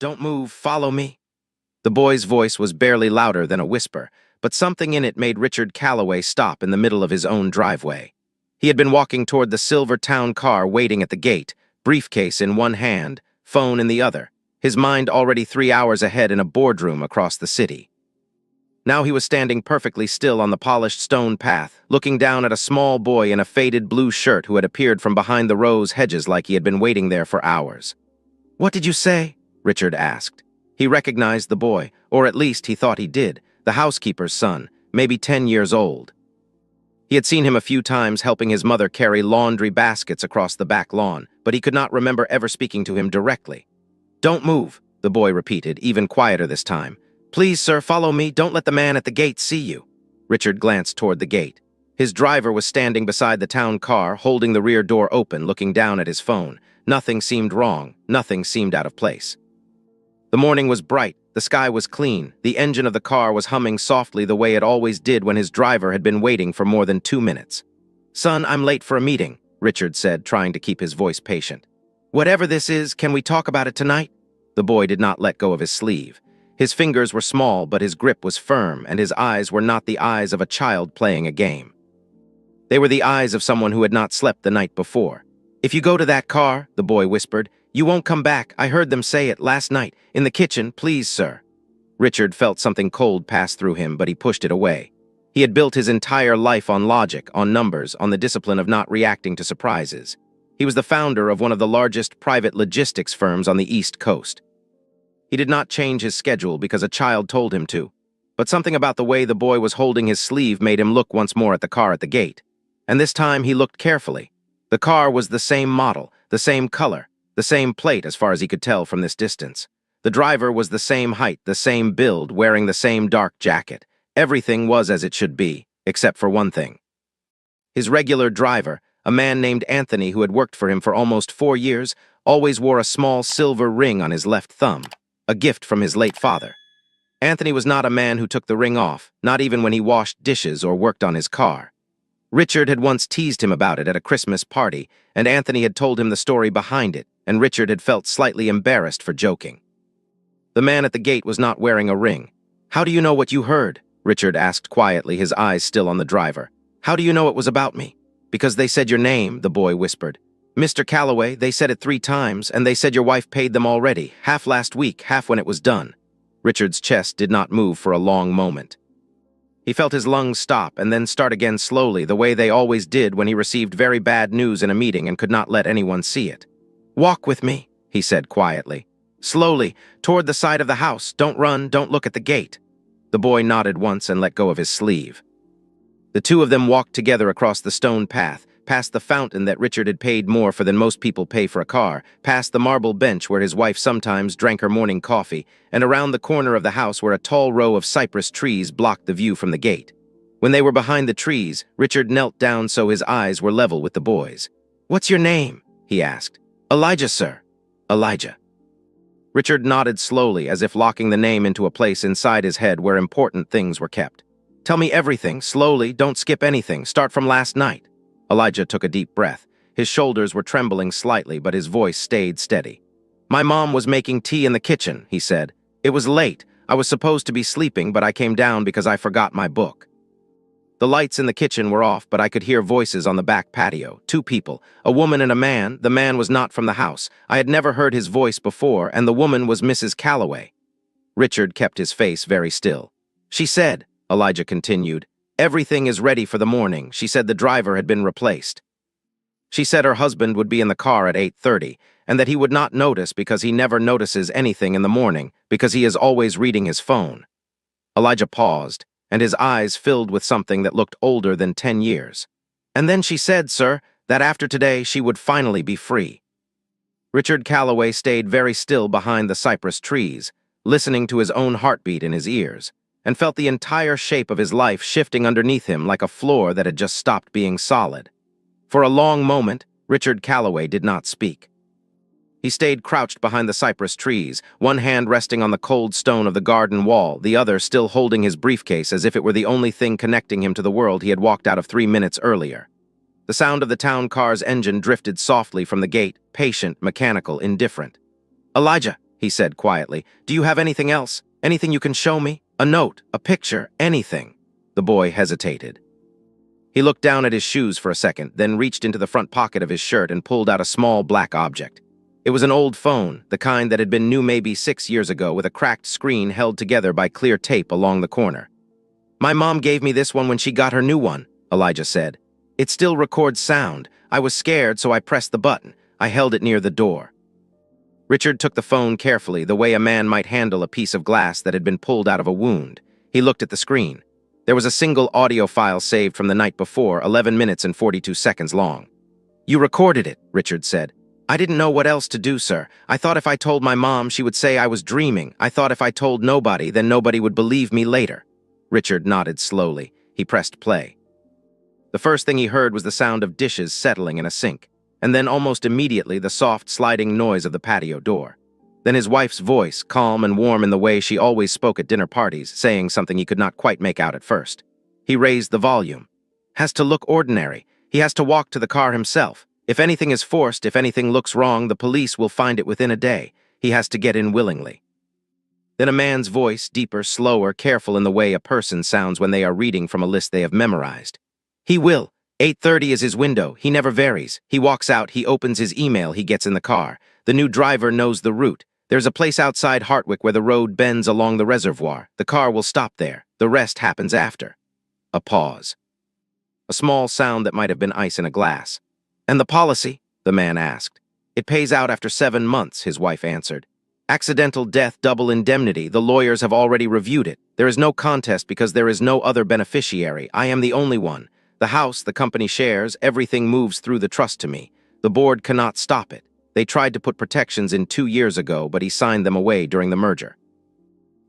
Don't move, follow me. The boy's voice was barely louder than a whisper, but something in it made Richard Calloway stop in the middle of his own driveway. He had been walking toward the silver town car waiting at the gate, briefcase in one hand, phone in the other, his mind already 3 hours ahead in a boardroom across the city. Now he was standing perfectly still on the polished stone path, looking down at a small boy in a faded blue shirt who had appeared from behind the rose hedges like he had been waiting there for hours. "What did you say?" Richard asked. He recognized the boy, or at least he thought he did, the housekeeper's son, maybe 10 years old. He had seen him a few times helping his mother carry laundry baskets across the back lawn, but he could not remember ever speaking to him directly. "Don't move," the boy repeated, even quieter this time. "Please, sir, follow me. Don't let the man at the gate see you." Richard glanced toward the gate. His driver was standing beside the town car, holding the rear door open, looking down at his phone. Nothing seemed wrong. Nothing seemed out of place. The morning was bright. The sky was clean. The engine of the car was humming softly the way it always did when his driver had been waiting for more than 2 minutes. "Son, I'm late for a meeting," Richard said, trying to keep his voice patient. "Whatever this is, can we talk about it tonight?" The boy did not let go of his sleeve. His fingers were small, but his grip was firm, and his eyes were not the eyes of a child playing a game. They were the eyes of someone who had not slept the night before. "If you go to that car," the boy whispered, "you won't come back. I heard them say it last night. In the kitchen, please, sir." Richard felt something cold pass through him, but he pushed it away. He had built his entire life on logic, on numbers, on the discipline of not reacting to surprises. He was the founder of one of the largest private logistics firms on the East Coast. He did not change his schedule because a child told him to, but something about the way the boy was holding his sleeve made him look once more at the car at the gate. And this time he looked carefully. The car was the same model, the same color, the same plate as far as he could tell from this distance. The driver was the same height, the same build, wearing the same dark jacket. Everything was as it should be, except for one thing. His regular driver, a man named Anthony who had worked for him for almost 4 years, always wore a small silver ring on his left thumb, a gift from his late father. Anthony was not a man who took the ring off, not even when he washed dishes or worked on his car. Richard had once teased him about it at a Christmas party, and Anthony had told him the story behind it, and Richard had felt slightly embarrassed for joking. The man at the gate was not wearing a ring. "How do you know what you heard?" Richard asked quietly, his eyes still on the driver. "How do you know it was about me?" "Because they said your name," the boy whispered. "Mr. Calloway, they said it 3 times, and they said your wife paid them already, half last week, half when it was done." Richard's chest did not move for a long moment. He felt his lungs stop and then start again slowly, the way they always did when he received very bad news in a meeting and could not let anyone see it. "Walk with me," he said quietly. "Slowly, toward the side of the house. Don't run, don't look at the gate." The boy nodded once and let go of his sleeve. The two of them walked together across the stone path, past the fountain that Richard had paid more for than most people pay for a car, past the marble bench where his wife sometimes drank her morning coffee, and around the corner of the house where a tall row of cypress trees blocked the view from the gate. When they were behind the trees, Richard knelt down so his eyes were level with the boy's. "What's your name?" he asked. "Elijah, sir." "Elijah." Richard nodded slowly, as if locking the name into a place inside his head where important things were kept. "Tell me everything, slowly, don't skip anything, start from last night." Elijah took a deep breath. His shoulders were trembling slightly, but his voice stayed steady. "My mom was making tea in the kitchen," he said. "It was late. I was supposed to be sleeping, but I came down because I forgot my book." The lights in the kitchen were off, but I could hear voices on the back patio. 2 people, a woman and a man. The man was not from the house. I had never heard his voice before, and the woman was Mrs. Calloway. Richard kept his face very still. "She said," Elijah continued, "everything is ready for the morning. She said the driver had been replaced. She said her husband would be in the car at 8:30, and that he would not notice because he never notices anything in the morning, because he is always reading his phone." Elijah paused, and his eyes filled with something that looked older than 10 years. "And then she said, sir, that after today she would finally be free." Richard Calloway stayed very still behind the cypress trees, listening to his own heartbeat in his ears, and felt the entire shape of his life shifting underneath him like a floor that had just stopped being solid. For a long moment, Richard Calloway did not speak. He stayed crouched behind the cypress trees, one hand resting on the cold stone of the garden wall, the other still holding his briefcase as if it were the only thing connecting him to the world he had walked out of 3 minutes earlier. The sound of the town car's engine drifted softly from the gate, patient, mechanical, indifferent. "Elijah," he said quietly. "Do you have anything else? Anything you can show me? A note, a picture, anything?" The boy hesitated. He looked down at his shoes for a second, then reached into the front pocket of his shirt and pulled out a small black object. It was an old phone, the kind that had been new maybe 6 years ago, with a cracked screen held together by clear tape along the corner. "My mom gave me this one when she got her new one," Elijah said. "It still records sound. I was scared, so I pressed the button. I held it near the door." Richard took the phone carefully, the way a man might handle a piece of glass that had been pulled out of a wound. He looked at the screen. There was a single audio file saved from the night before, 11 minutes and 42 seconds long. "You recorded it," Richard said. "I didn't know what else to do, sir. I thought if I told my mom, she would say I was dreaming. I thought if I told nobody, then nobody would believe me later." Richard nodded slowly. He pressed play. The first thing he heard was the sound of dishes settling in a sink, and then almost immediately the soft sliding noise of the patio door. Then his wife's voice, calm and warm in the way she always spoke at dinner parties, saying something he could not quite make out at first. He raised the volume. "Has to look ordinary. He has to walk to the car himself. If anything is forced, if anything looks wrong, the police will find it within a day. He has to get in willingly." Then a man's voice, deeper, slower, careful in the way a person sounds when they are reading from a list they have memorized. "He will. 8:30 is his window. He never varies. He walks out, he opens his email, he gets in the car. The new driver knows the route. There's a place outside Hartwick where the road bends along the reservoir. The car will stop there. The rest happens after." A pause. A small sound that might have been ice in a glass. "And the policy?" the man asked. "It pays out after 7 months," his wife answered. "Accidental death, double indemnity. The lawyers have already reviewed it. There is no contest because there is no other beneficiary. I am the only one. The house, the company shares, everything moves through the trust to me. The board cannot stop it. They tried to put protections in 2 years ago, but he signed them away during the merger."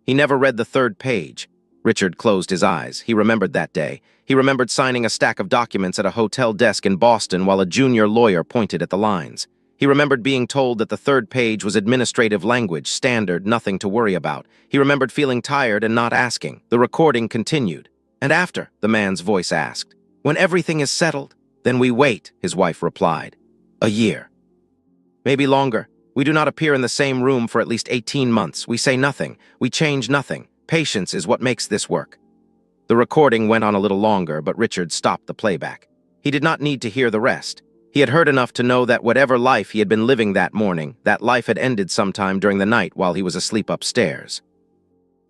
He never read the third page. Richard closed his eyes. He remembered that day. He remembered signing a stack of documents at a hotel desk in Boston while a junior lawyer pointed at the lines. He remembered being told that the third page was administrative language, standard, nothing to worry about. He remembered feeling tired and not asking. The recording continued. "And after?" the man's voice asked. "When everything is settled?" "Then we wait," his wife replied. "A year. Maybe longer. We do not appear in the same room for at least 18 months. We say nothing. We change nothing. Patience is what makes this work." The recording went on a little longer, but Richard stopped the playback. He did not need to hear the rest. He had heard enough to know that whatever life he had been living that morning, that life had ended sometime during the night while he was asleep upstairs.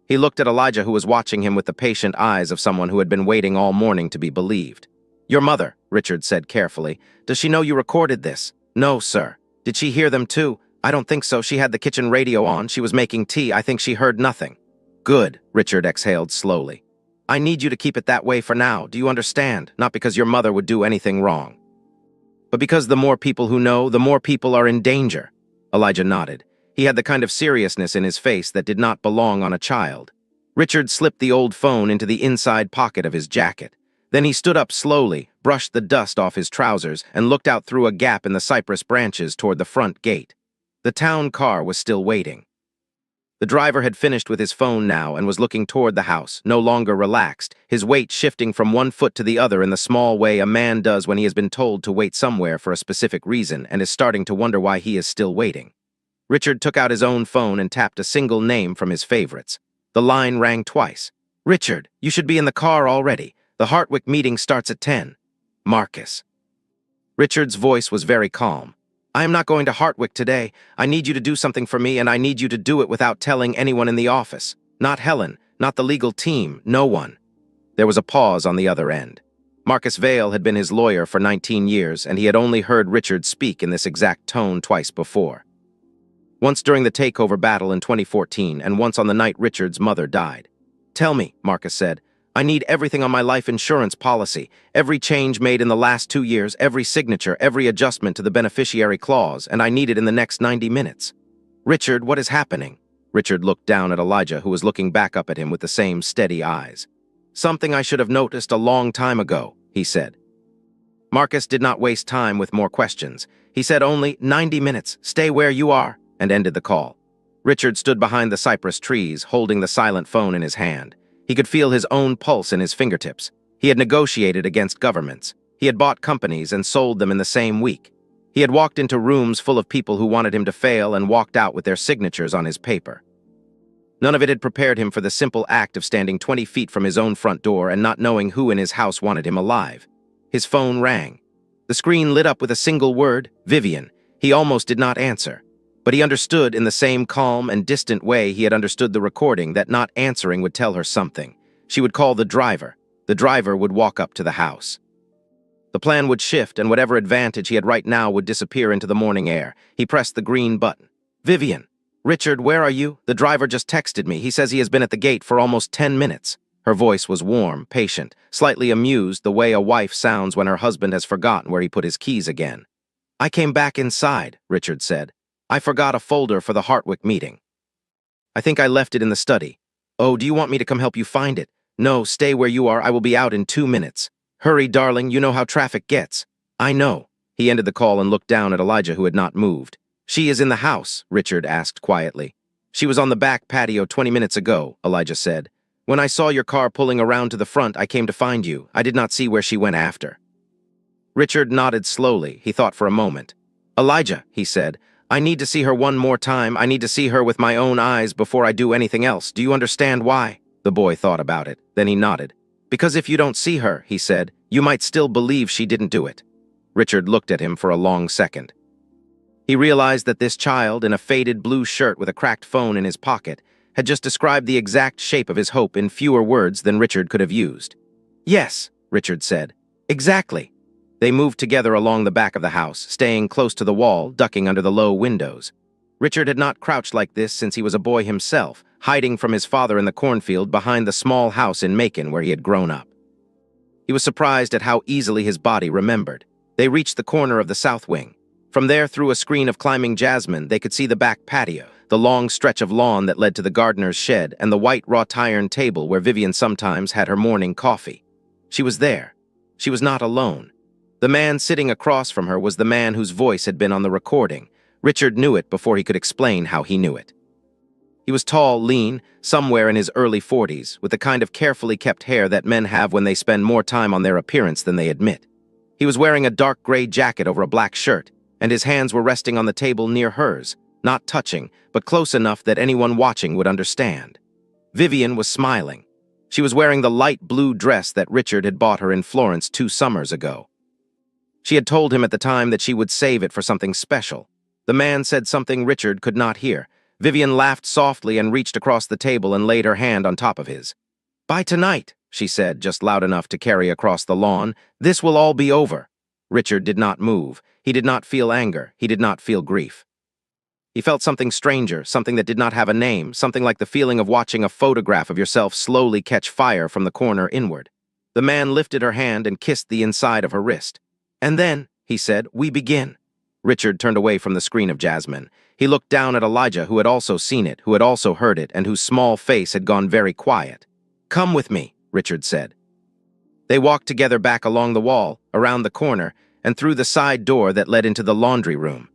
He looked at Elijah, who was watching him with the patient eyes of someone who had been waiting all morning to be believed. "Your mother," Richard said carefully. "Does she know you recorded this?" "No, sir." "Did she hear them too?" "I don't think so. She had the kitchen radio on. She was making tea. I think she heard nothing." "Good," Richard exhaled slowly. "I need you to keep it that way for now. Do you understand? Not because your mother would do anything wrong, but because the more people who know, the more people are in danger." Elijah nodded. He had the kind of seriousness in his face that did not belong on a child. Richard slipped the old phone into the inside pocket of his jacket. Then he stood up slowly, brushed the dust off his trousers, and looked out through a gap in the cypress branches toward the front gate. The town car was still waiting. The driver had finished with his phone now and was looking toward the house, no longer relaxed, his weight shifting from one foot to the other in the small way a man does when he has been told to wait somewhere for a specific reason and is starting to wonder why he is still waiting. Richard took out his own phone and tapped a single name from his favorites. The line rang twice. "Richard, you should be in the car already. The Hartwick meeting starts at 10. Marcus." Richard's voice was very calm. "I am not going to Hartwick today. I need you to do something for me, and I need you to do it without telling anyone in the office. Not Helen, not the legal team, no one." There was a pause on the other end. Marcus Vale had been his lawyer for 19 years, and he had only heard Richard speak in this exact tone twice before. Once during the takeover battle in 2014, and once on the night Richard's mother died. "Tell me," Marcus said. "I need everything on my life insurance policy, every change made in the last 2 years, every signature, every adjustment to the beneficiary clause, and I need it in the next 90 minutes. "Richard, what is happening?" Richard looked down at Elijah, who was looking back up at him with the same steady eyes. "Something I should have noticed a long time ago," he said. Marcus did not waste time with more questions. He said only, "90 minutes, stay where you are," and ended the call. Richard stood behind the cypress trees, holding the silent phone in his hand. He could feel his own pulse in his fingertips. He had negotiated against governments. He had bought companies and sold them in the same week. He had walked into rooms full of people who wanted him to fail and walked out with their signatures on his paper. None of it had prepared him for the simple act of standing 20 feet from his own front door and not knowing who in his house wanted him alive. His phone rang. The screen lit up with a single word, Vivian. He almost did not answer. But he understood in the same calm and distant way he had understood the recording that not answering would tell her something. She would call the driver. The driver would walk up to the house. The plan would shift, and whatever advantage he had right now would disappear into the morning air. He pressed the green button. Vivian. Richard, where are you? The driver just texted me. He says he has been at the gate for almost 10 minutes. Her voice was warm, patient, slightly amused the way a wife sounds when her husband has forgotten where he put his keys again. I came back inside, Richard said. I forgot a folder for the Hartwick meeting. I think I left it in the study. Oh, do you want me to come help you find it? No, stay where you are. I will be out in 2 minutes. Hurry, darling, you know how traffic gets. I know. He ended the call and looked down at Elijah, who had not moved. She is in the house, Richard asked quietly. She was on the back patio 20 minutes ago, Elijah said. When I saw your car pulling around to the front, I came to find you. I did not see where she went after. Richard nodded slowly. He thought for a moment. Elijah, he said, I need to see her one more time. I need to see her with my own eyes before I do anything else. Do you understand why? The boy thought about it. Then he nodded. Because if you don't see her, he said, you might still believe she didn't do it. Richard looked at him for a long second. He realized that this child, in a faded blue shirt with a cracked phone in his pocket, had just described the exact shape of his hope in fewer words than Richard could have used. Yes, Richard said. Exactly. They moved together along the back of the house, staying close to the wall, ducking under the low windows. Richard had not crouched like this since he was a boy himself, hiding from his father in the cornfield behind the small house in Macon where he had grown up. He was surprised at how easily his body remembered. They reached the corner of the south wing. From there, through a screen of climbing jasmine, they could see the back patio, the long stretch of lawn that led to the gardener's shed, and the white wrought-iron table where Vivian sometimes had her morning coffee. She was there. She was not alone. The man sitting across from her was the man whose voice had been on the recording. Richard knew it before he could explain how he knew it. He was tall, lean, somewhere in his early 40s, with the kind of carefully kept hair that men have when they spend more time on their appearance than they admit. He was wearing a dark gray jacket over a black shirt, and his hands were resting on the table near hers, not touching, but close enough that anyone watching would understand. Vivian was smiling. She was wearing the light blue dress that Richard had bought her in Florence 2 summers ago. She had told him at the time that she would save it for something special. The man said something Richard could not hear. Vivian laughed softly and reached across the table and laid her hand on top of his. By tonight, she said, just loud enough to carry across the lawn, this will all be over. Richard did not move. He did not feel anger. He did not feel grief. He felt something stranger, something that did not have a name, something like the feeling of watching a photograph of yourself slowly catch fire from the corner inward. The man lifted her hand and kissed the inside of her wrist. And then, he said, we begin. Richard turned away from the screen of jasmine. He looked down at Elijah, who had also seen it, who had also heard it, and whose small face had gone very quiet. Come with me, Richard said. They walked together back along the wall, around the corner, and through the side door that led into the laundry room.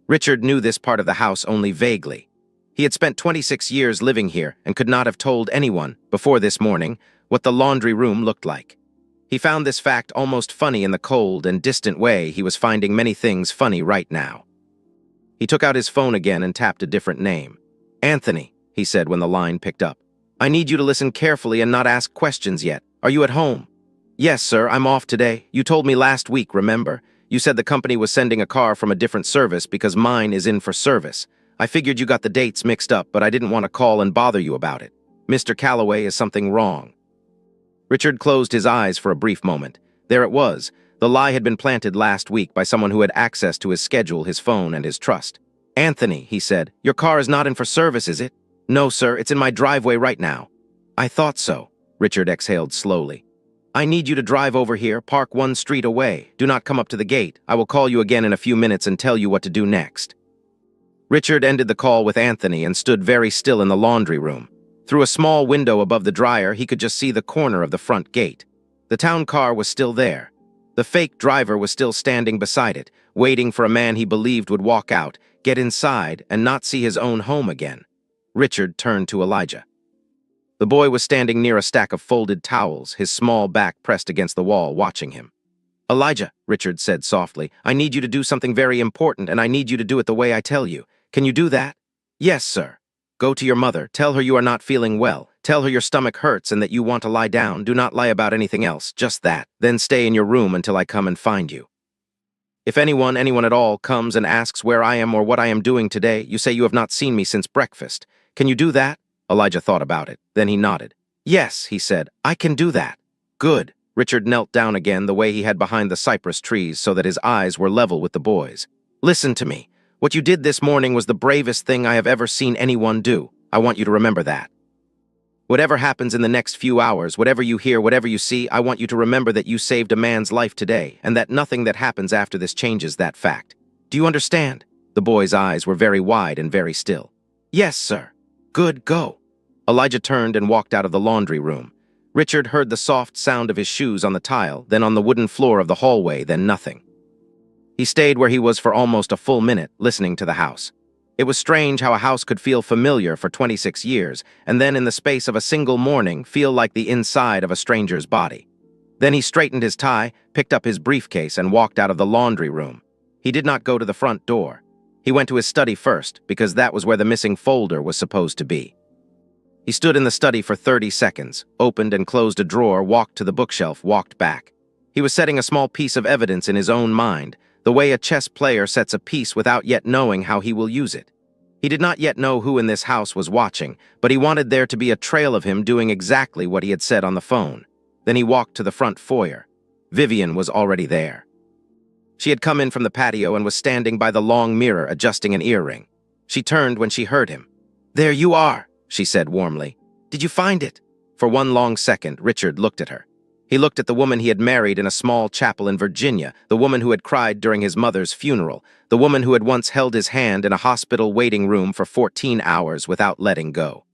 Richard knew this part of the house only vaguely. He had spent 26 years living here and could not have told anyone, before this morning, what the laundry room looked like. He found this fact almost funny in the cold and distant way he was finding many things funny right now. He took out his phone again and tapped a different name. Anthony, he said when the line picked up. I need you to listen carefully and not ask questions yet. Are you at home? Yes, sir, I'm off today. You told me last week, remember? You said the company was sending a car from a different service because mine is in for service. I figured you got the dates mixed up, but I didn't want to call and bother you about it. Mr. Calloway, is something wrong? Richard closed his eyes for a brief moment. There it was. The lie had been planted last week by someone who had access to his schedule, his phone, and his trust. Anthony, he said, your car is not in for service, is it? No, sir, it's in my driveway right now. I thought so. Richard exhaled slowly. I need you to drive over here, park 1 street away. Do not come up to the gate. I will call you again in a few minutes and tell you what to do next. Richard ended the call with Anthony and stood very still in the laundry room. Through a small window above the dryer, he could just see the corner of the front gate. The town car was still there. The fake driver was still standing beside it, waiting for a man he believed would walk out, get inside, and not see his own home again. Richard turned to Elijah. The boy was standing near a stack of folded towels, his small back pressed against the wall, watching him. Elijah, Richard said softly, I need you to do something very important, and I need you to do it the way I tell you. Can you do that? Yes, sir. Go to your mother. Tell her you are not feeling well. Tell her your stomach hurts and that you want to lie down. Do not lie about anything else, just that. Then stay in your room until I come and find you. If anyone at all, comes and asks where I am or what I am doing today, you say you have not seen me since breakfast. Can you do that? Elijah thought about it. Then he nodded. Yes, he said, I can do that. Good. Richard knelt down again the way he had behind the cypress trees so that his eyes were level with the boys. Listen to me. What you did this morning was the bravest thing I have ever seen anyone do. I want you to remember that. Whatever happens in the next few hours, whatever you hear, whatever you see, I want you to remember that you saved a man's life today, and that nothing that happens after this changes that fact. Do you understand? The boy's eyes were very wide and very still. Yes, sir. Good, go. Elijah turned and walked out of the laundry room. Richard heard the soft sound of his shoes on the tile, then on the wooden floor of the hallway, then nothing. He stayed where he was for almost a full minute, listening to the house. It was strange how a house could feel familiar for 26 years, and then in the space of a single morning feel like the inside of a stranger's body. Then he straightened his tie, picked up his briefcase, and walked out of the laundry room. He did not go to the front door. He went to his study first, because that was where the missing folder was supposed to be. He stood in the study for 30 seconds, opened and closed a drawer, walked to the bookshelf, walked back. He was setting a small piece of evidence in his own mind, the way a chess player sets a piece without yet knowing how he will use it. He did not yet know who in this house was watching, but he wanted there to be a trail of him doing exactly what he had said on the phone. Then he walked to the front foyer. Vivian was already there. She had come in from the patio and was standing by the long mirror adjusting an earring. She turned when she heard him. There you are, she said warmly. Did you find it? For one long second, Richard looked at her. He looked at the woman he had married in a small chapel in Virginia, the woman who had cried during his mother's funeral, the woman who had once held his hand in a hospital waiting room for 14 hours without letting go.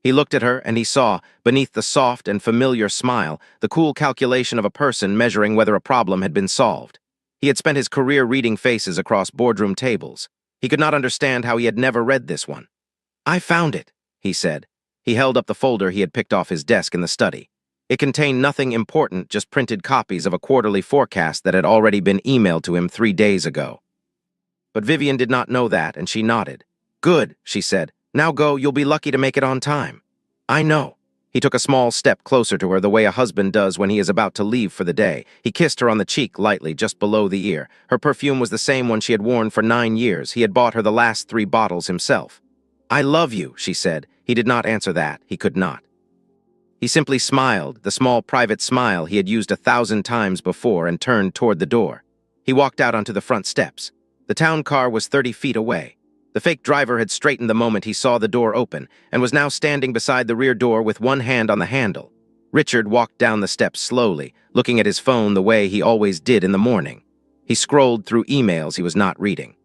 He looked at her and he saw, beneath the soft and familiar smile, the cool calculation of a person measuring whether a problem had been solved. He had spent his career reading faces across boardroom tables. He could not understand how he had never read this one. I found it, he said. He held up the folder he had picked off his desk in the study. It contained nothing important, just printed copies of a quarterly forecast that had already been emailed to him 3 days ago. But Vivian did not know that, and she nodded. Good, she said. Now go, you'll be lucky to make it on time. I know. He took a small step closer to her the way a husband does when he is about to leave for the day. He kissed her on the cheek lightly, just below the ear. Her perfume was the same one she had worn for 9 years. He had bought her the last 3 bottles himself. I love you, she said. He did not answer that. He could not. He simply smiled, the small private smile he had used 1,000 times before, and turned toward the door. He walked out onto the front steps. The town car was 30 feet away. The fake driver had straightened the moment he saw the door open, and was now standing beside the rear door with one hand on the handle. Richard walked down the steps slowly, looking at his phone the way he always did in the morning. He scrolled through emails he was not reading.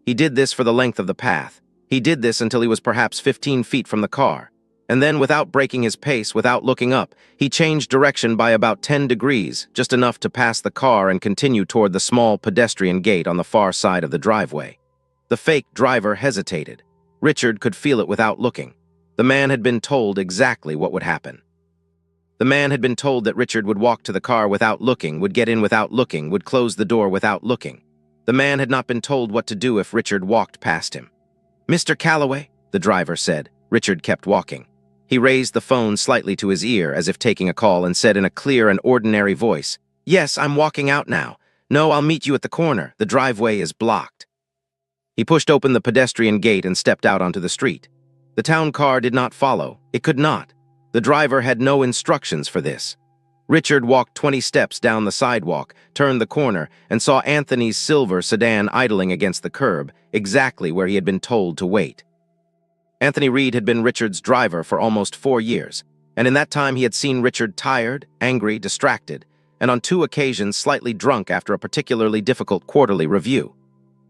He did this for the length of the path. He did this until he was perhaps 15 feet from the car. And then, without breaking his pace, without looking up, he changed direction by about 10 degrees, just enough to pass the car and continue toward the small pedestrian gate on the far side of the driveway. The fake driver hesitated. Richard could feel it without looking. The man had been told exactly what would happen. The man had been told that Richard would walk to the car without looking, would get in without looking, would close the door without looking. The man had not been told what to do if Richard walked past him. Mr. Calloway, the driver said. Richard kept walking. He raised the phone slightly to his ear as if taking a call and said in a clear and ordinary voice, Yes, I'm walking out now. No, I'll meet you at the corner. The driveway is blocked. He pushed open the pedestrian gate and stepped out onto the street. The town car did not follow. It could not. The driver had no instructions for this. Richard walked 20 steps down the sidewalk, turned the corner, and saw Anthony's silver sedan idling against the curb, exactly where he had been told to wait. Anthony Reed had been Richard's driver for almost 4 years, and in that time he had seen Richard tired, angry, distracted, and on 2 occasions slightly drunk after a particularly difficult quarterly review.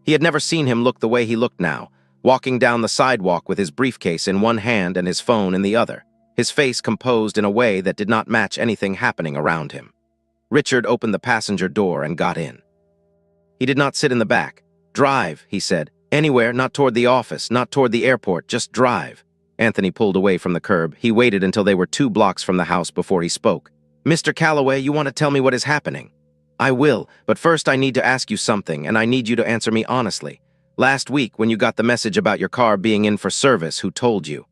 He had never seen him look the way he looked now, walking down the sidewalk with his briefcase in one hand and his phone in the other, his face composed in a way that did not match anything happening around him. Richard opened the passenger door and got in. He did not sit in the back. Drive, he said. Anywhere, not toward the office, not toward the airport, just drive. Anthony pulled away from the curb. He waited until they were 2 blocks from the house before he spoke. Mr. Calloway, you want to tell me what is happening? I will, but first I need to ask you something, and I need you to answer me honestly. Last week, when you got the message about your car being in for service, who told you?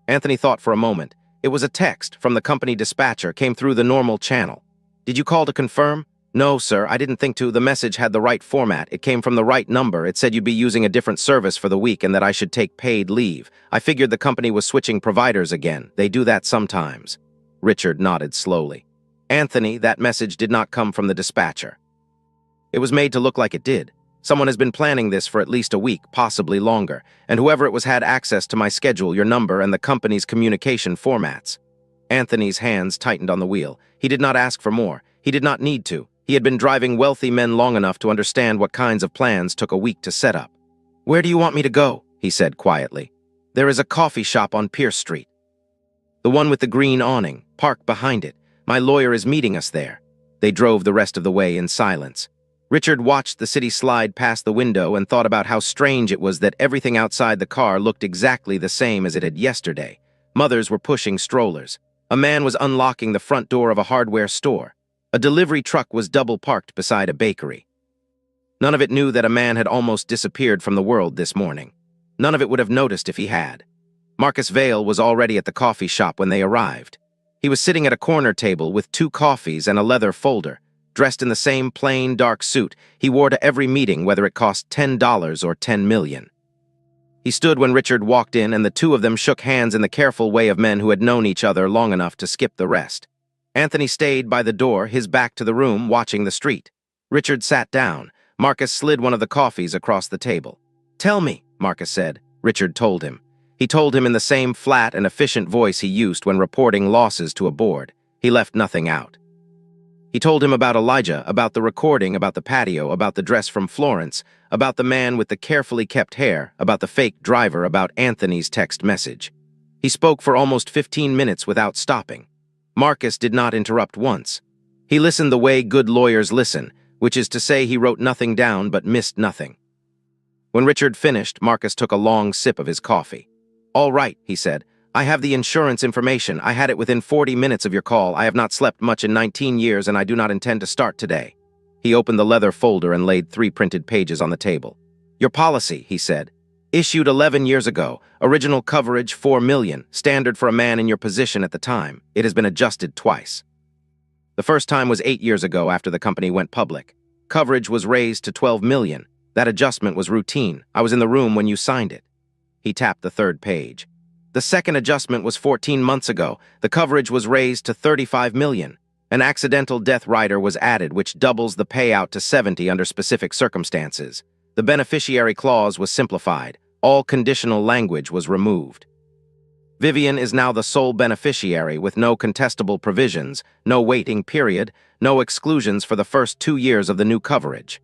Anthony thought for a moment. It was a text from the company dispatcher, came through the normal channel. Did you call to confirm? No, sir, I didn't think to. The message had the right format. It came from the right number. It said you'd be using a different service for the week and that I should take paid leave. I figured the company was switching providers again. They do that sometimes. Richard nodded slowly. Anthony, that message did not come from the dispatcher. It was made to look like it did. Someone has been planning this for at least a week, possibly longer, and whoever it was had access to my schedule, your number, and the company's communication formats. Anthony's hands tightened on the wheel. He did not ask for more. He did not need to. He had been driving wealthy men long enough to understand what kinds of plans took a week to set up. Where do you want me to go? He said quietly. There is a coffee shop on Pierce Street. The one with the green awning, parked behind it. My lawyer is meeting us there. They drove the rest of the way in silence. Richard watched the city slide past the window and thought about how strange it was that everything outside the car looked exactly the same as it had yesterday. Mothers were pushing strollers. A man was unlocking the front door of a hardware store. A delivery truck was double-parked beside a bakery. None of it knew that a man had almost disappeared from the world this morning. None of it would have noticed if he had. Marcus Vale was already at the coffee shop when they arrived. He was sitting at a corner table with 2 coffees and a leather folder. Dressed in the same plain, dark suit he wore to every meeting, whether it cost $10 or 10 million. He stood when Richard walked in, and the two of them shook hands in the careful way of men who had known each other long enough to skip the rest. Anthony stayed by the door, his back to the room, watching the street. Richard sat down. Marcus slid one of the coffees across the table. Tell me, Marcus said. Richard told him. He told him in the same flat and efficient voice he used when reporting losses to a board. He left nothing out. He told him about Elijah, about the recording, about the patio, about the dress from Florence, about the man with the carefully kept hair, about the fake driver, about Anthony's text message. He spoke for almost 15 minutes without stopping. Marcus did not interrupt once. He listened the way good lawyers listen, which is to say he wrote nothing down but missed nothing. When Richard finished, Marcus took a long sip of his coffee. All right, he said. I have the insurance information. I had it within 40 minutes of your call. I have not slept much in 19 years, and I do not intend to start today. He opened the leather folder and laid 3 printed pages on the table. Your policy, he said. Issued 11 years ago. Original coverage, $4 million. Standard for a man in your position at the time. It has been adjusted twice. The first time was 8 years ago after the company went public. Coverage was raised to $12 million. That adjustment was routine. I was in the room when you signed it. He tapped the 3rd page. The second adjustment was 14 months ago. The coverage was raised to $35 million. An accidental death rider was added, which doubles the payout to $70 under specific circumstances. The beneficiary clause was simplified. All conditional language was removed. Vivian is now the sole beneficiary with no contestable provisions, no waiting period, no exclusions for the first 2 years of the new coverage.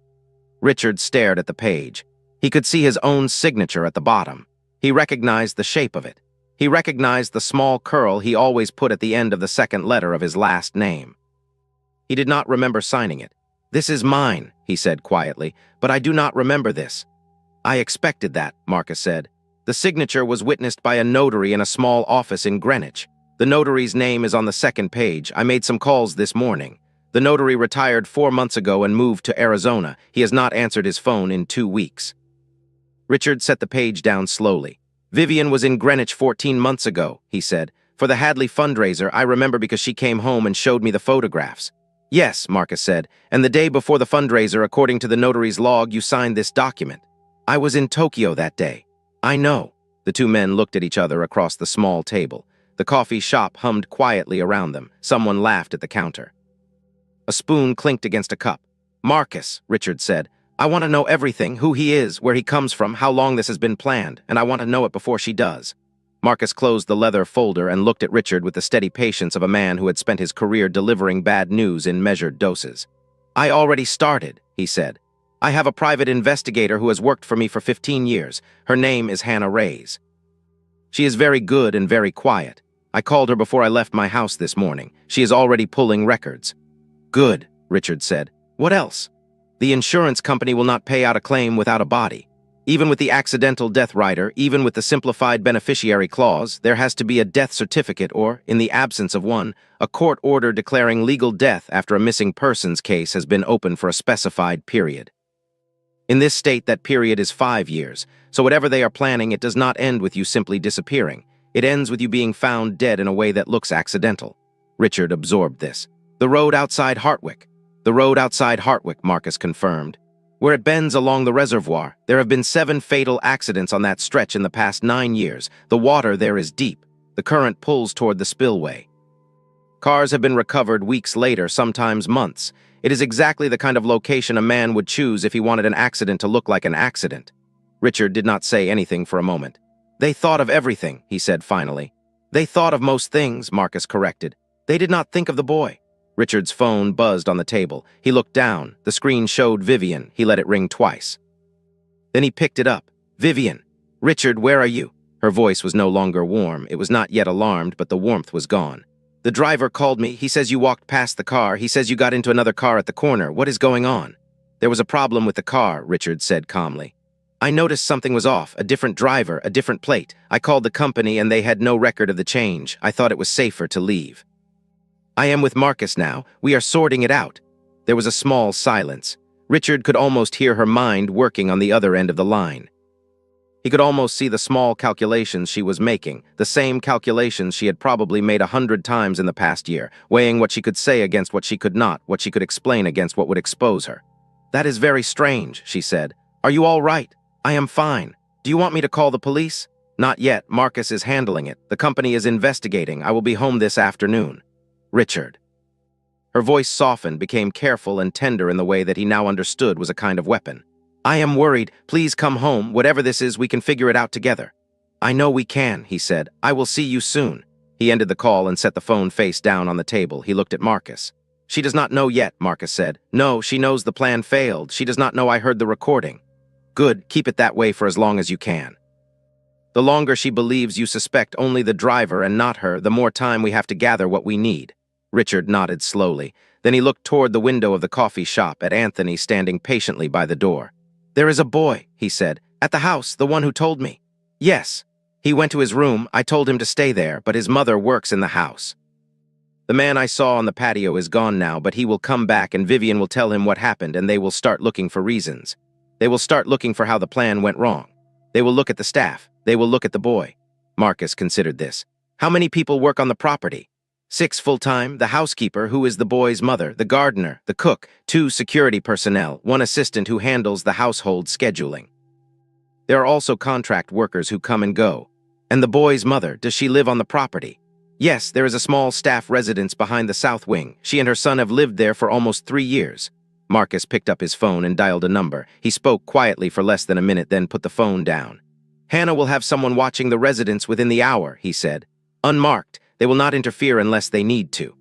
Richard stared at the page. He could see his own signature at the bottom. He recognized the shape of it. He recognized the small curl he always put at the end of the second letter of his last name. He did not remember signing it. This is mine, he said quietly, but I do not remember this. I expected that, Marcus said. The signature was witnessed by a notary in a small office in Greenwich. The notary's name is on the 2nd page. I made some calls this morning. The notary retired 4 months ago and moved to Arizona. He has not answered his phone in 2 weeks. Richard set the page down slowly. Vivian was in Greenwich 14 months ago, he said. For the Hadley fundraiser, I remember because she came home and showed me the photographs. Yes, Marcus said, and the day before the fundraiser, according to the notary's log, you signed this document. I was in Tokyo that day. I know. The 2 men looked at each other across the small table. The coffee shop hummed quietly around them. Someone laughed at the counter. A spoon clinked against a cup. Marcus, Richard said. I want to know everything, who he is, where he comes from, how long this has been planned, and I want to know it before she does. Marcus closed the leather folder and looked at Richard with the steady patience of a man who had spent his career delivering bad news in measured doses. I already started, he said. I have a private investigator who has worked for me for 15 years. Her name is Hannah Reyes. She is very good and very quiet. I called her before I left my house this morning. She is already pulling records. Good, Richard said. What else? The insurance company will not pay out a claim without a body. Even with the accidental death rider, even with the simplified beneficiary clause, there has to be a death certificate or, in the absence of one, a court order declaring legal death after a missing persons case has been open for a specified period. In this state, that period is 5 years, so whatever they are planning, it does not end with you simply disappearing. It ends with you being found dead in a way that looks accidental. Richard absorbed this. The road outside Hartwick. The road outside Hartwick, Marcus confirmed. Where it bends along the reservoir, there have been 7 fatal accidents on that stretch in the past 9 years. The water there is deep. The current pulls toward the spillway. Cars have been recovered weeks later, sometimes months. It is exactly the kind of location a man would choose if he wanted an accident to look like an accident. Richard did not say anything for a moment. They thought of everything, he said finally. They thought of most things, Marcus corrected. They did not think of the boy. Richard's phone buzzed on the table. He looked down. The screen showed Vivian. He let it ring twice. Then he picked it up. Vivian. Richard, where are you? Her voice was no longer warm. It was not yet alarmed, but the warmth was gone. The driver called me. He says you walked past the car. He says you got into another car at the corner. What is going on? There was a problem with the car, Richard said calmly. I noticed something was off. A different driver, a different plate. I called the company and they had no record of the change. I thought it was safer to leave. I am with Marcus now. We are sorting it out. There was a small silence. Richard could almost hear her mind working on the other end of the line. He could almost see the small calculations she was making, the same calculations she had probably made 100 times in the past year, weighing what she could say against what she could not, what she could explain against what would expose her. That is very strange, she said. Are you all right? I am fine. Do you want me to call the police? Not yet. Marcus is handling it. The company is investigating. I will be home this afternoon. Richard. Her voice softened, became careful and tender in the way that he now understood was a kind of weapon. I am worried. Please come home. Whatever this is, we can figure it out together. I know we can, he said. I will see you soon. He ended the call and set the phone face down on the table. He looked at Marcus. She does not know yet, Marcus said. No, she knows the plan failed. She does not know I heard the recording. Good. Keep it that way for as long as you can. The longer she believes you suspect only the driver and not her, the more time we have to gather what we need. Richard nodded slowly. Then he looked toward the window of the coffee shop at Anthony standing patiently by the door. There is a boy, he said. At the house, the one who told me. Yes. He went to his room. I told him to stay there, but his mother works in the house. The man I saw on the patio is gone now, but he will come back and Vivian will tell him what happened and they will start looking for reasons. They will start looking for how the plan went wrong. They will look at the staff. They will look at the boy. Marcus considered this. How many people work on the property? 6 full-time, the housekeeper, who is the boy's mother, the gardener, the cook, 2 security personnel, 1 assistant who handles the household scheduling. There are also contract workers who come and go. And the boy's mother, does she live on the property? Yes, there is a small staff residence behind the south wing. She and her son have lived there for almost 3 years. Marcus picked up his phone and dialed a number. He spoke quietly for less than a minute, then put the phone down. Hannah will have someone watching the residence within the hour, he said. Unmarked. They will not interfere unless they need to.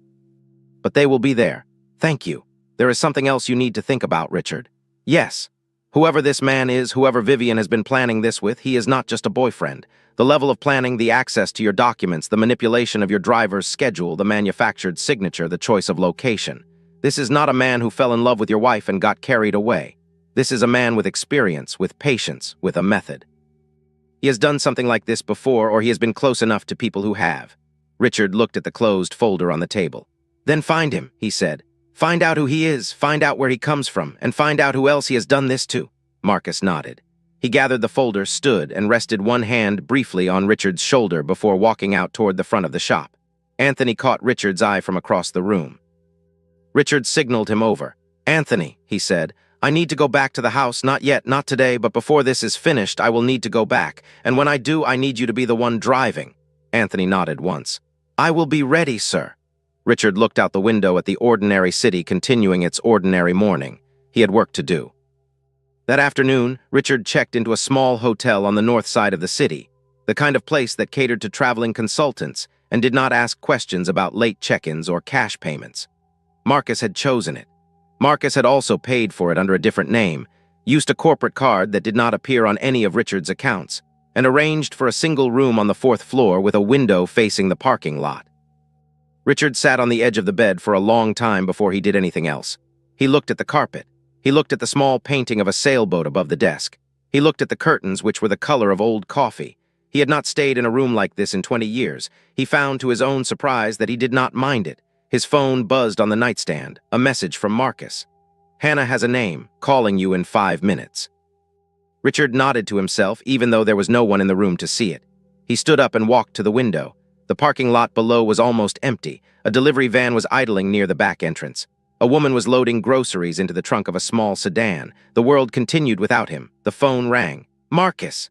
But they will be there. Thank you. There is something else you need to think about, Richard. Yes. Whoever this man is, whoever Vivian has been planning this with, he is not just a boyfriend. The level of planning, the access to your documents, the manipulation of your driver's schedule, the manufactured signature, the choice of location. This is not a man who fell in love with your wife and got carried away. This is a man with experience, with patience, with a method. He has done something like this before, or he has been close enough to people who have. Richard looked at the closed folder on the table. Then find him, he said. Find out who he is, find out where he comes from, and find out who else he has done this to. Marcus nodded. He gathered the folder, stood, and rested one hand briefly on Richard's shoulder before walking out toward the front of the shop. Anthony caught Richard's eye from across the room. Richard signaled him over. Anthony, he said, I need to go back to the house, not yet, not today, but before this is finished, I will need to go back, and when I do, I need you to be the one driving. Anthony nodded once. I will be ready, sir. Richard looked out the window at the ordinary city continuing its ordinary morning. He had work to do. That afternoon, Richard checked into a small hotel on the north side of the city, the kind of place that catered to traveling consultants and did not ask questions about late check-ins or cash payments. Marcus had chosen it. Marcus had also paid for it under a different name, used a corporate card that did not appear on any of Richard's accounts, and arranged for a single room on the 4th floor with a window facing the parking lot. Richard sat on the edge of the bed for a long time before he did anything else. He looked at the carpet. He looked at the small painting of a sailboat above the desk. He looked at the curtains, which were the color of old coffee. He had not stayed in a room like this in 20 years. He found to his own surprise that he did not mind it. His phone buzzed on the nightstand, a message from Marcus. "Hannah has a name, calling you in 5 minutes." Richard nodded to himself, even though there was no one in the room to see it. He stood up and walked to the window. The parking lot below was almost empty. A delivery van was idling near the back entrance. A woman was loading groceries into the trunk of a small sedan. The world continued without him. The phone rang. "Marcus!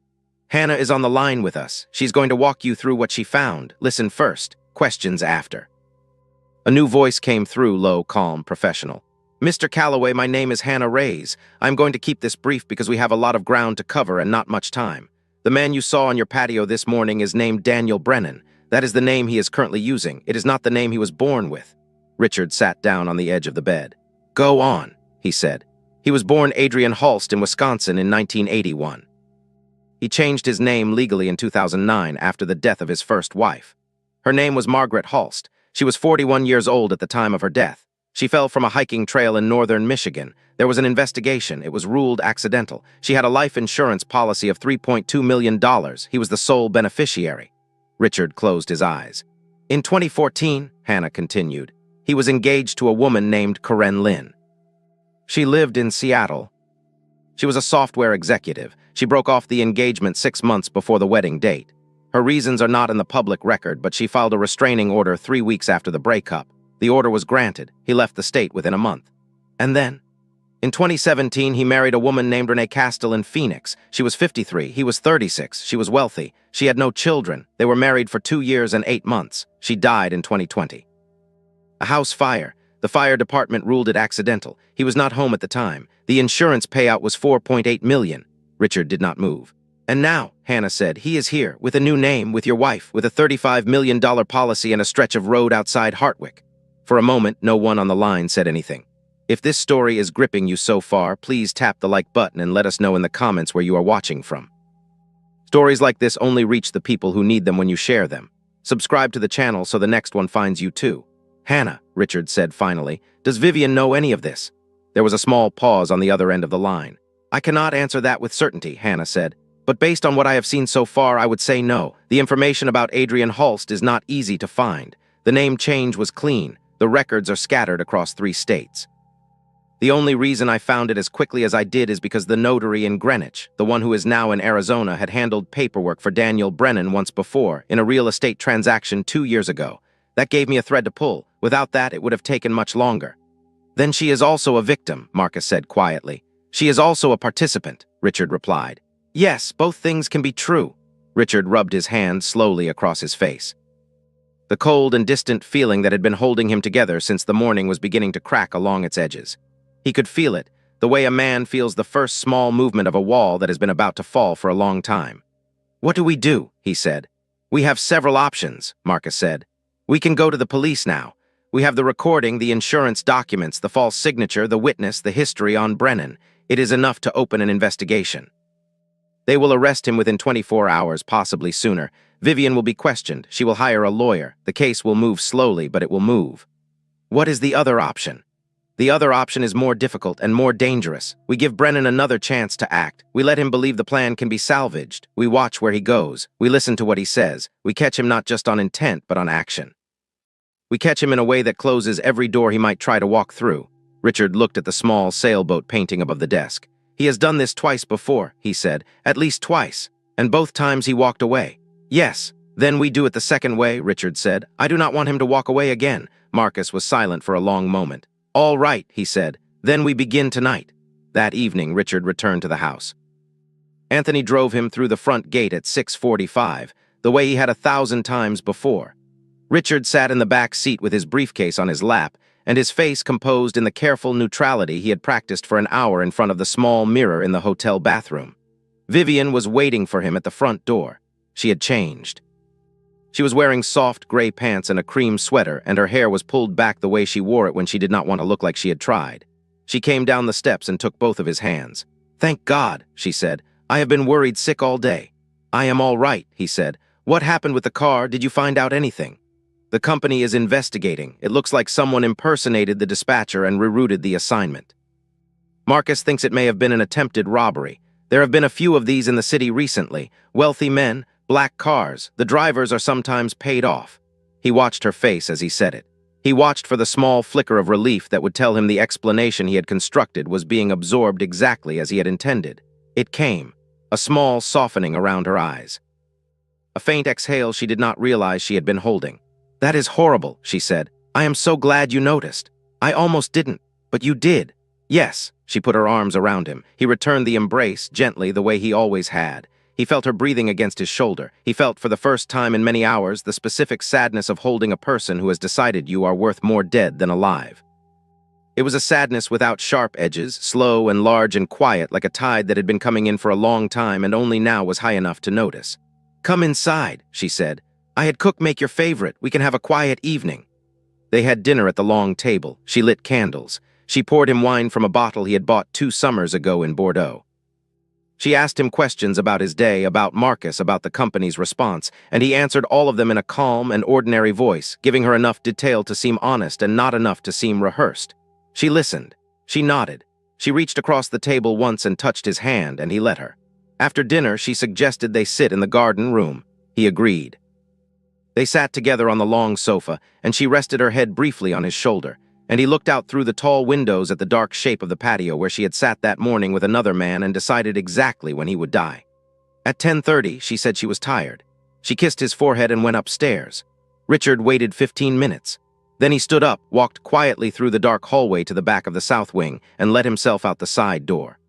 Hannah is on the line with us. She's going to walk you through what she found. Listen first, questions after." A new voice came through, low, calm, professional. "Mr. Calloway, my name is Hannah Reyes. I'm going to keep this brief because we have a lot of ground to cover and not much time. The man you saw on your patio this morning is named Daniel Brennan. That is the name he is currently using. It is not the name he was born with." Richard sat down on the edge of the bed. "Go on," he said. "He was born Adrian Halst in Wisconsin in 1981. He changed his name legally in 2009 after the death of his first wife. Her name was Margaret Halst. She was 41 years old at the time of her death. She fell from a hiking trail in northern Michigan. There was an investigation. It was ruled accidental. She had a life insurance policy of $3.2 million. He was the sole beneficiary." Richard closed his eyes. "In 2014, Hannah continued, he was engaged to a woman named Karen Lynn. She lived in Seattle. She was a software executive. She broke off the engagement 6 months before the wedding date. Her reasons are not in the public record, but she filed a restraining order 3 weeks after the breakup. The order was granted. He left the state within a month. And then, in 2017, he married a woman named Renee Castell in Phoenix. She was 53. He was 36. She was wealthy. She had no children. They were married for 2 years and 8 months. She died in 2020. A house fire. The fire department ruled it accidental. He was not home at the time. The insurance payout was $4.8 million. Richard did not move. "And now," Hannah said, "he is here, with a new name, with your wife, with a $35 million policy and a stretch of road outside Hartwick." For a moment, no one on the line said anything. If this story is gripping you so far, please tap the like button and let us know in the comments where you are watching from. Stories like this only reach the people who need them when you share them. Subscribe to the channel so the next one finds you too. "Hannah," Richard said finally, "does Vivian know any of this?" There was a small pause on the other end of the line. "I cannot answer that with certainty," Hannah said. "But based on what I have seen so far, I would say no. The information about Adrian Halst is not easy to find. The name change was clean. The records are scattered across 3 states. The only reason I found it as quickly as I did is because the notary in Greenwich, the one who is now in Arizona, had handled paperwork for Daniel Brennan once before, in a real estate transaction 2 years ago. That gave me a thread to pull. Without that, it would have taken much longer." "Then she is also a victim," Marcus said quietly. "She is also a participant," Richard replied. "Yes, both things can be true." Richard rubbed his hand slowly across his face. The cold and distant feeling that had been holding him together since the morning was beginning to crack along its edges. He could feel it, the way a man feels the first small movement of a wall that has been about to fall for a long time. "What do we do?" he said. "We have several options," Marcus said. "We can go to the police now. We have the recording, the insurance documents, the false signature, the witness, the history on Brennan. It is enough to open an investigation. They will arrest him within 24 hours, possibly sooner. Vivian will be questioned. She will hire a lawyer. The case will move slowly, but it will move." "What is the other option?" "The other option is more difficult and more dangerous. We give Brennan another chance to act. We let him believe the plan can be salvaged. We watch where he goes. We listen to what he says. We catch him not just on intent, but on action. We catch him in a way that closes every door he might try to walk through." Richard looked at the small sailboat painting above the desk. "He has done this twice before," he said. "At least twice. And both times he walked away." "Yes, then we do it the second way," Richard said. "I do not want him to walk away again." Marcus was silent for a long moment. "All right," he said. "Then we begin tonight." That evening, Richard returned to the house. Anthony drove him through the front gate at 6:45, the way he had 1,000 times before. Richard sat in the back seat with his briefcase on his lap, and his face composed in the careful neutrality he had practiced for an hour in front of the small mirror in the hotel bathroom. Vivian was waiting for him at the front door. She had changed. She was wearing soft gray pants and a cream sweater, and her hair was pulled back the way she wore it when she did not want to look like she had tried. She came down the steps and took both of his hands. "Thank God," she said. "I have been worried sick all day." "I am all right," he said. "What happened with the car? Did you find out anything?" "The company is investigating. It looks like someone impersonated the dispatcher and rerouted the assignment. Marcus thinks it may have been an attempted robbery. There have been a few of these in the city recently. Wealthy men, black cars. The drivers are sometimes paid off. He watched her face as he said it. He watched for the small flicker of relief that would tell him the explanation he had constructed was being absorbed exactly as he had intended. It came, a small softening around her eyes. A faint exhale she did not realize she had been holding. "That is horrible," she said. "I am so glad you noticed. I almost didn't, but you did." "Yes." She put her arms around him. He returned the embrace, gently, the way he always had. He felt her breathing against his shoulder. He felt, for the first time in many hours, the specific sadness of holding a person who has decided you are worth more dead than alive. It was a sadness without sharp edges, slow and large and quiet, like a tide that had been coming in for a long time and only now was high enough to notice. "Come inside," she said. "I had cooked make your favorite. We can have a quiet evening." They had dinner at the long table. She lit candles. She poured him wine from a bottle he had bought 2 summers ago in Bordeaux. She asked him questions about his day, about Marcus, about the company's response, and he answered all of them in a calm and ordinary voice, giving her enough detail to seem honest and not enough to seem rehearsed. She listened. She nodded. She reached across the table once and touched his hand, and he let her. After dinner, she suggested they sit in the garden room. He agreed. They sat together on the long sofa, and she rested her head briefly on his shoulder, and he looked out through the tall windows at the dark shape of the patio where she had sat that morning with another man and decided exactly when he would die. At 10:30, she said she was tired. She kissed his forehead and went upstairs. Richard waited 15 minutes. Then he stood up, walked quietly through the dark hallway to the back of the south wing, and let himself out the side door.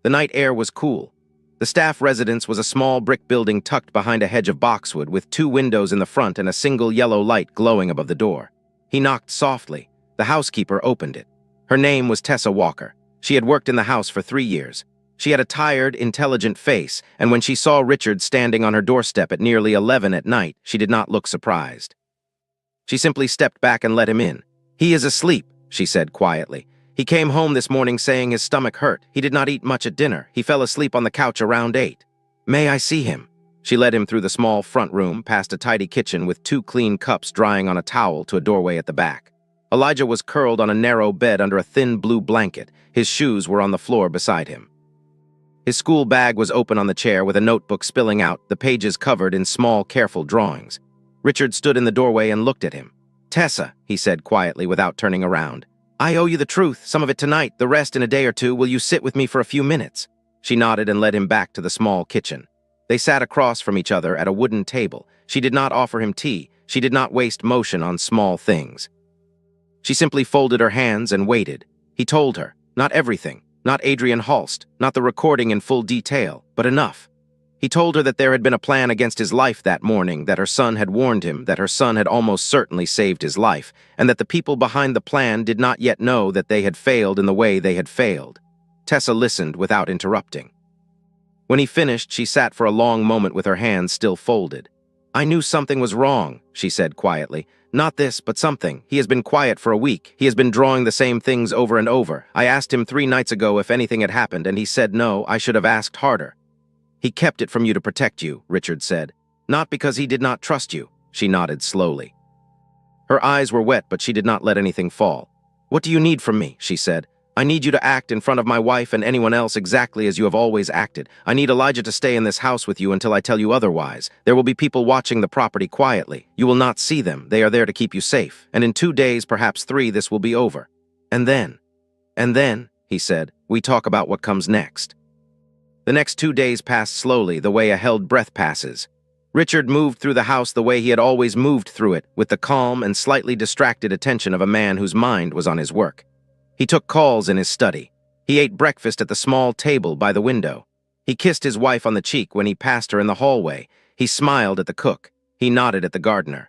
The night air was cool. The staff residence was a small brick building tucked behind a hedge of boxwood with 2 windows in the front and a single yellow light glowing above the door. He knocked softly. The housekeeper opened it. Her name was Tessa Walker. She had worked in the house for 3 years. She had a tired, intelligent face, and when she saw Richard standing on her doorstep at nearly 11 at night, she did not look surprised. She simply stepped back and let him in. "He is asleep," she said quietly. "He came home this morning saying his stomach hurt. He did not eat much at dinner. He fell asleep on the couch around 8. May I see him?" She led him through the small front room, past a tidy kitchen with 2 clean cups drying on a towel to a doorway at the back. Elijah was curled on a narrow bed under a thin blue blanket. His shoes were on the floor beside him. His school bag was open on the chair with a notebook spilling out, the pages covered in small, careful drawings. Richard stood in the doorway and looked at him. "Tessa," he said quietly without turning around. "I owe you the truth, some of it tonight, the rest in a day or two. Will you sit with me for a few minutes?" She nodded and led him back to the small kitchen. They sat across from each other at a wooden table. She did not offer him tea. She did not waste motion on small things. She simply folded her hands and waited. He told her, not everything, not Adrian Halst, not the recording in full detail, but enough. He told her that there had been a plan against his life that morning, that her son had warned him, that her son had almost certainly saved his life, and that the people behind the plan did not yet know that they had failed in the way they had failed. Tessa listened without interrupting. When he finished, she sat for a long moment with her hands still folded. "I knew something was wrong," she said quietly. "Not this, but something. He has been quiet for a week. He has been drawing the same things over and over. I asked him 3 nights ago if anything had happened, and he said no. I should have asked harder." "He kept it from you to protect you," Richard said. "Not because he did not trust you." She nodded slowly. Her eyes were wet, but she did not let anything fall. "What do you need from me?" she said. "I need you to act in front of my wife and anyone else exactly as you have always acted. I need Elijah to stay in this house with you until I tell you otherwise. There will be people watching the property quietly. You will not see them. They are there to keep you safe. And in 2 days, perhaps 3, this will be over. And then, he said, we talk about what comes next." The next 2 days passed slowly, the way a held breath passes. Richard moved through the house the way he had always moved through it, with the calm and slightly distracted attention of a man whose mind was on his work. He took calls in his study. He ate breakfast at the small table by the window. He kissed his wife on the cheek when he passed her in the hallway. He smiled at the cook. He nodded at the gardener.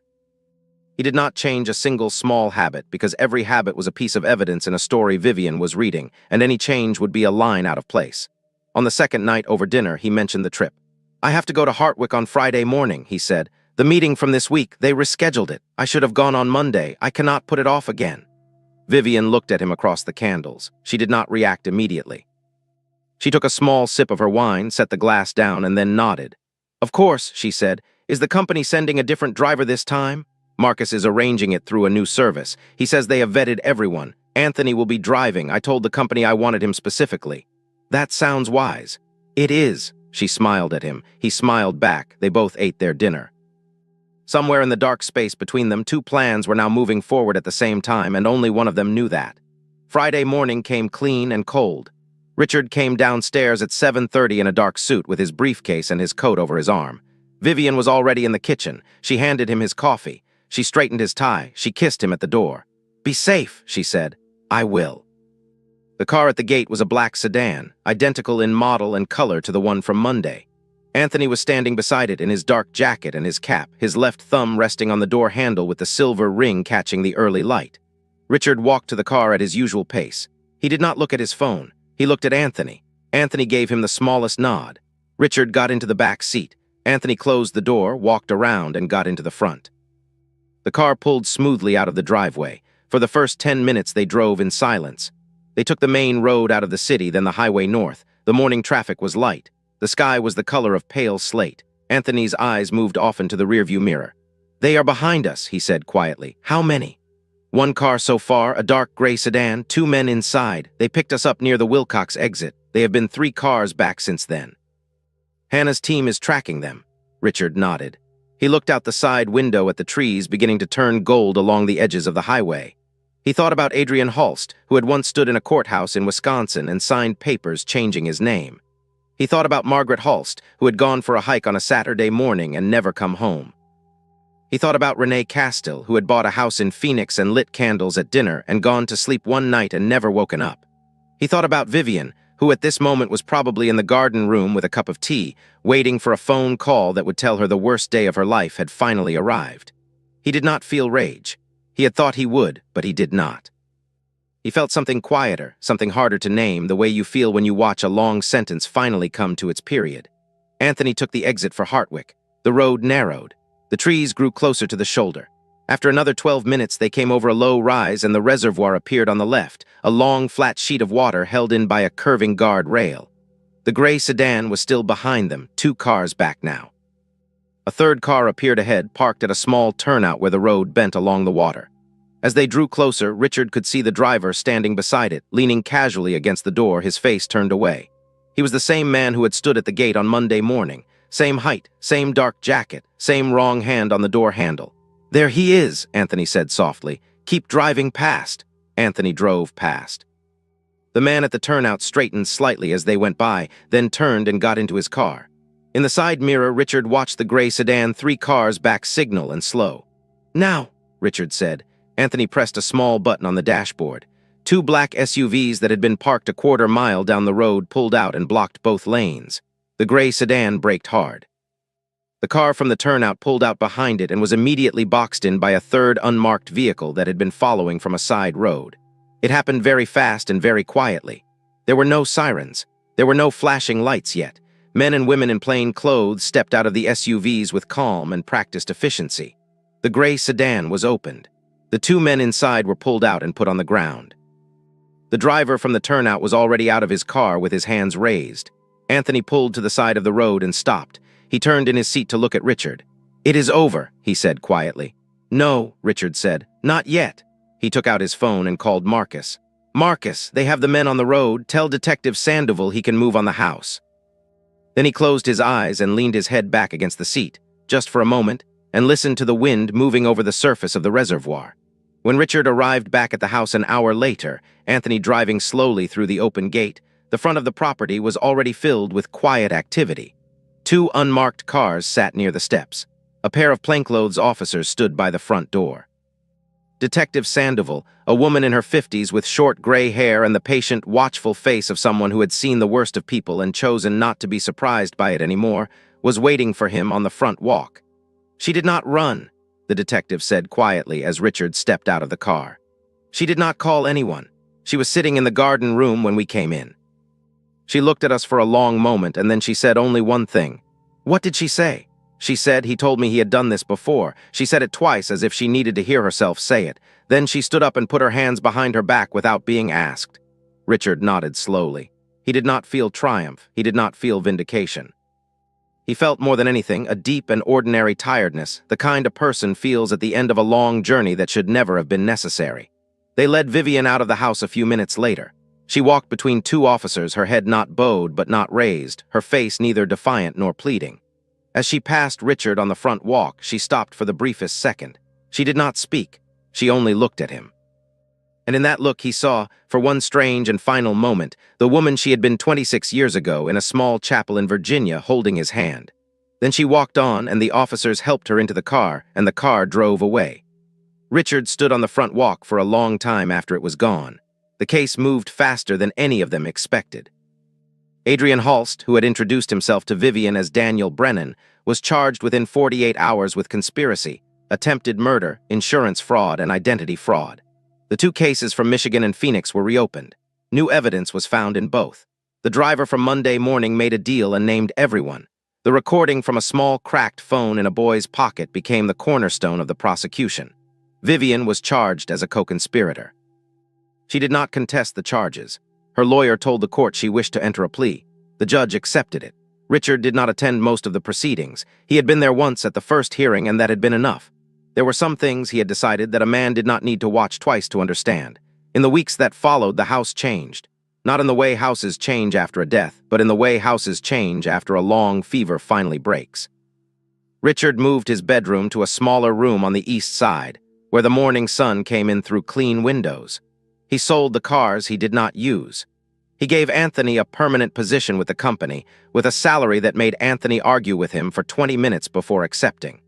He did not change a single small habit because every habit was a piece of evidence in a story Vivian was reading, and any change would be a line out of place. On the second night over dinner, he mentioned the trip. "I have to go to Hartwick on Friday morning," he said. "The meeting from this week, they rescheduled it. I should have gone on Monday. I cannot put it off again." Vivian looked at him across the candles. She did not react immediately. She took a small sip of her wine, set the glass down, and then nodded. "Of course," she said. "Is the company sending a different driver this time?" "Marcus is arranging it through a new service. He says they have vetted everyone. Anthony will be driving. I told the company I wanted him specifically." "That sounds wise." "It is." She smiled at him. He smiled back. They both ate their dinner. Somewhere in the dark space between them, two plans were now moving forward at the same time, and only one of them knew that. Friday morning came clean and cold. Richard came downstairs at 7:30 in a dark suit with his briefcase and his coat over his arm. Vivian was already in the kitchen. She handed him his coffee. She straightened his tie. She kissed him at the door. "Be safe," she said. "I will." The car at the gate was a black sedan, identical in model and color to the one from Monday. Anthony was standing beside it in his dark jacket and his cap, his left thumb resting on the door handle with the silver ring catching the early light. Richard walked to the car at his usual pace. He did not look at his phone. He looked at Anthony. Anthony gave him the smallest nod. Richard got into the back seat. Anthony closed the door, walked around, and got into the front. The car pulled smoothly out of the driveway. For the first 10 minutes they drove in silence. They took the main road out of the city, then the highway north. The morning traffic was light. The sky was the color of pale slate. Anthony's eyes moved often to the rearview mirror. "They are behind us," he said quietly. "How many?" "One car so far, a dark gray sedan, 2 men inside. They picked us up near the Wilcox exit. They have been 3 cars back since then." "Hannah's team is tracking them." Richard nodded. He looked out the side window at the trees beginning to turn gold along the edges of the highway. He thought about Adrian Halst, who had once stood in a courthouse in Wisconsin and signed papers changing his name. He thought about Margaret Halst, who had gone for a hike on a Saturday morning and never come home. He thought about Renee Castill, who had bought a house in Phoenix and lit candles at dinner and gone to sleep one night and never woken up. He thought about Vivian, who at this moment was probably in the garden room with a cup of tea, waiting for a phone call that would tell her the worst day of her life had finally arrived. He did not feel rage. He had thought he would, but he did not. He felt something quieter, something harder to name, the way you feel when you watch a long sentence finally come to its period. Anthony took the exit for Hartwick. The road narrowed. The trees grew closer to the shoulder. After another 12 minutes, they came over a low rise and the reservoir appeared on the left, a long, flat sheet of water held in by a curving guard rail. The gray sedan was still behind them, 2 cars back now. A third car appeared ahead, parked at a small turnout where the road bent along the water. As they drew closer, Richard could see the driver standing beside it, leaning casually against the door, his face turned away. He was the same man who had stood at the gate on Monday morning. Same height, same dark jacket, same wrong hand on the door handle. "There he is," Anthony said softly. "Keep driving past." Anthony drove past. The man at the turnout straightened slightly as they went by, then turned and got into his car. In the side mirror, Richard watched the gray sedan 3 cars back signal and slow. "Now," Richard said. Anthony pressed a small button on the dashboard. 2 black SUVs that had been parked a quarter mile down the road pulled out and blocked both lanes. The gray sedan braked hard. The car from the turnout pulled out behind it and was immediately boxed in by a third unmarked vehicle that had been following from a side road. It happened very fast and very quietly. There were no sirens. There were no flashing lights yet. Men and women in plain clothes stepped out of the SUVs with calm and practiced efficiency. The gray sedan was opened. The 2 men inside were pulled out and put on the ground. The driver from the turnout was already out of his car with his hands raised. Anthony pulled to the side of the road and stopped. He turned in his seat to look at Richard. "It is over," he said quietly. "No," Richard said. "Not yet." He took out his phone and called Marcus. "Marcus, they have the men on the road. Tell Detective Sandoval he can move on the house." Then he closed his eyes and leaned his head back against the seat, just for a moment, and listened to the wind moving over the surface of the reservoir. When Richard arrived back at the house an hour later, Anthony driving slowly through the open gate, the front of the property was already filled with quiet activity. 2 unmarked cars sat near the steps. A pair of plainclothes officers stood by the front door. Detective Sandoval, a woman in her 50s with short gray hair and the patient, watchful face of someone who had seen the worst of people and chosen not to be surprised by it anymore, was waiting for him on the front walk. "She did not run," the detective said quietly as Richard stepped out of the car. "She did not call anyone. She was sitting in the garden room when we came in." She looked at us for a long moment and then she said only one thing. "What did she say?" She said he told me he had done this before. She said it twice as if she needed to hear herself say it. Then she stood up and put her hands behind her back without being asked. Richard nodded slowly. He did not feel triumph. He did not feel vindication. He felt more than anything a deep and ordinary tiredness, the kind a person feels at the end of a long journey that should never have been necessary. They led Vivian out of the house a few minutes later. She walked between two officers, her head not bowed but not raised, her face neither defiant nor pleading. As she passed Richard on the front walk, she stopped for the briefest second. She did not speak. She only looked at him. And in that look he saw, for one strange and final moment, the woman she had been 26 years ago in a small chapel in Virginia holding his hand. Then she walked on, and the officers helped her into the car, and the car drove away. Richard stood on the front walk for a long time after it was gone. The case moved faster than any of them expected. Adrian Halst, who had introduced himself to Vivian as Daniel Brennan, was charged within 48 hours with conspiracy, attempted murder, insurance fraud, and identity fraud. The two cases from Michigan and Phoenix were reopened. New evidence was found in both. The driver from Monday morning made a deal and named everyone. The recording from a small cracked phone in a boy's pocket became the cornerstone of the prosecution. Vivian was charged as a co-conspirator. She did not contest the charges. Her lawyer told the court she wished to enter a plea. The judge accepted it. Richard did not attend most of the proceedings. He had been there once at the first hearing, and that had been enough. There were some things he had decided that a man did not need to watch twice to understand. In the weeks that followed, the house changed. Not in the way houses change after a death, but in the way houses change after a long fever finally breaks. Richard moved his bedroom to a smaller room on the east side, where the morning sun came in through clean windows. He sold the cars he did not use. He gave Anthony a permanent position with the company, with a salary that made Anthony argue with him for 20 minutes before accepting.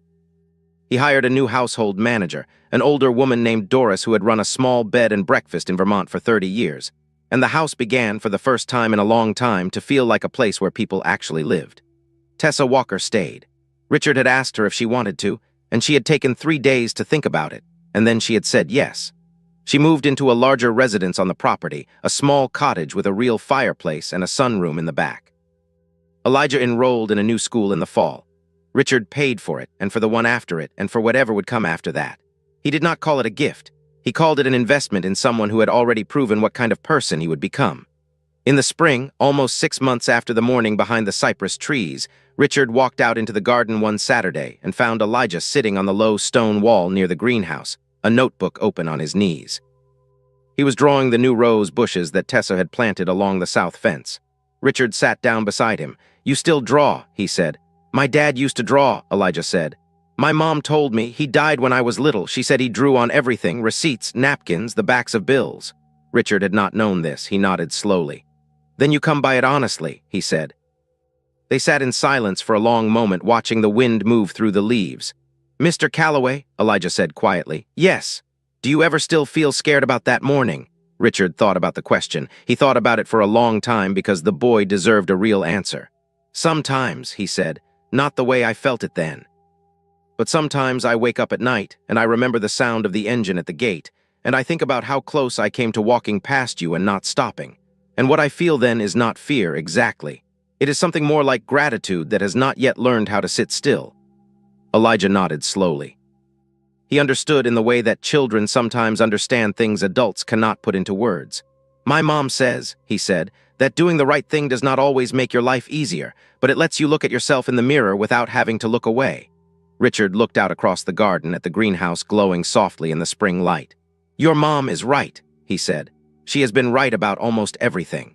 He hired a new household manager, an older woman named Doris who had run a small bed and breakfast in Vermont for 30 years, and the house began, for the first time in a long time, to feel like a place where people actually lived. Tessa Walker stayed. Richard had asked her if she wanted to, and she had taken 3 days to think about it, and then she had said yes. She moved into a larger residence on the property, a small cottage with a real fireplace and a sunroom in the back. Elijah enrolled in a new school in the fall. Richard paid for it, and for the one after it, and for whatever would come after that. He did not call it a gift. He called it an investment in someone who had already proven what kind of person he would become. In the spring, almost 6 months after the morning behind the cypress trees, Richard walked out into the garden one Saturday and found Elijah sitting on the low stone wall near the greenhouse, a notebook open on his knees. He was drawing the new rose bushes that Tessa had planted along the south fence. Richard sat down beside him. "You still draw," he said. "My dad used to draw," Elijah said. "My mom told me. He died when I was little. She said he drew on everything, receipts, napkins, the backs of bills." Richard had not known this. He nodded slowly. "Then you come by it honestly," he said. They sat in silence for a long moment, watching the wind move through the leaves. "Mr. Calloway," Elijah said quietly. "Yes. Do you ever still feel scared about that morning?" Richard thought about the question. He thought about it for a long time because the boy deserved a real answer. "Sometimes," he said. "Not the way I felt it then. But sometimes I wake up at night, and I remember the sound of the engine at the gate, and I think about how close I came to walking past you and not stopping. And what I feel then is not fear, exactly. It is something more like gratitude that has not yet learned how to sit still." Elijah nodded slowly. He understood in the way that children sometimes understand things adults cannot put into words. "My mom says," he said, "that doing the right thing does not always make your life easier, but it lets you look at yourself in the mirror without having to look away." Richard looked out across the garden at the greenhouse glowing softly in the spring light. "Your mom is right," he said. "She has been right about almost everything."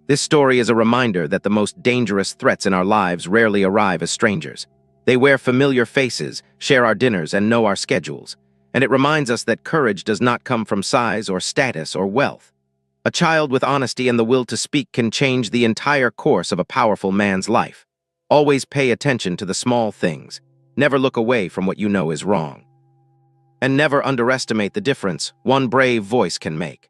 This story is a reminder that the most dangerous threats in our lives rarely arrive as strangers. They wear familiar faces, share our dinners, and know our schedules. And it reminds us that courage does not come from size or status or wealth. A child with honesty and the will to speak can change the entire course of a powerful man's life. Always pay attention to the small things. Never look away from what you know is wrong. And never underestimate the difference one brave voice can make.